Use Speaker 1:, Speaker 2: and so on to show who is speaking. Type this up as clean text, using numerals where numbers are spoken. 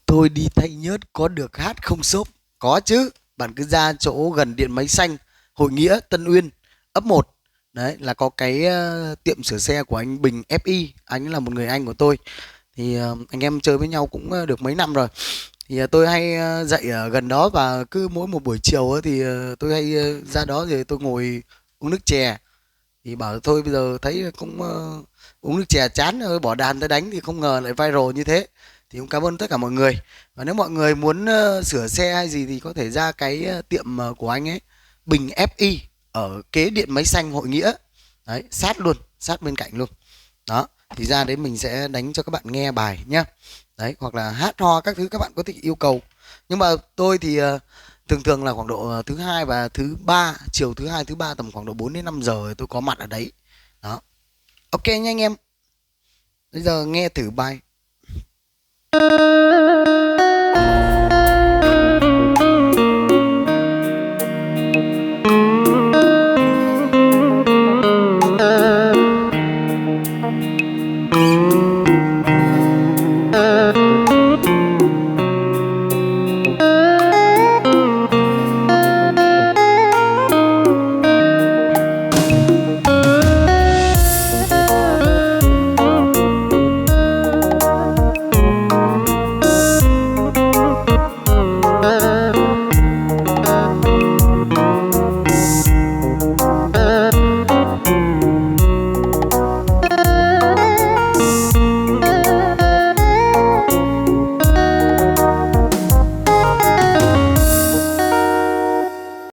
Speaker 1: Tôi đi Thay Nhớt có được hát không xốp? Có chứ. Bạn cứ ra chỗ gần Điện Máy Xanh, Hội Nghĩa, Tân Uyên, ấp một. Đấy là có cái tiệm sửa xe của anh Bình FI. Anh là một người anh của tôi. Thì anh em chơi với nhau cũng được mấy năm rồi. Thì tôi hay dạy ở gần đó, và cứ mỗi một buổi chiều thì tôi hay ra đó rồi tôi ngồi uống nước chè. Thì bảo thôi bây giờ thấy cũng uống nước chè chán rồi, bỏ đàn tới đánh, thì không ngờ lại viral như thế. Thì cũng cảm ơn tất cả mọi người. Và nếu mọi người muốn sửa xe hay gì thì có thể ra cái tiệm của anh ấy, Bình FI, ở kế Điện Máy Xanh Hội Nghĩa. Đấy, sát luôn, sát bên cạnh luôn. Đó, thì ra đấy mình sẽ đánh cho các bạn nghe bài nhá. Đấy, hoặc là hát ho các thứ các bạn có thể yêu cầu. Nhưng mà tôi thì thường thường là khoảng độ thứ hai và thứ ba, chiều thứ hai thứ ba tầm khoảng độ 4 đến 5 giờ tôi có mặt ở đấy. Đó. Ok nha anh em. Bây giờ nghe thử bài.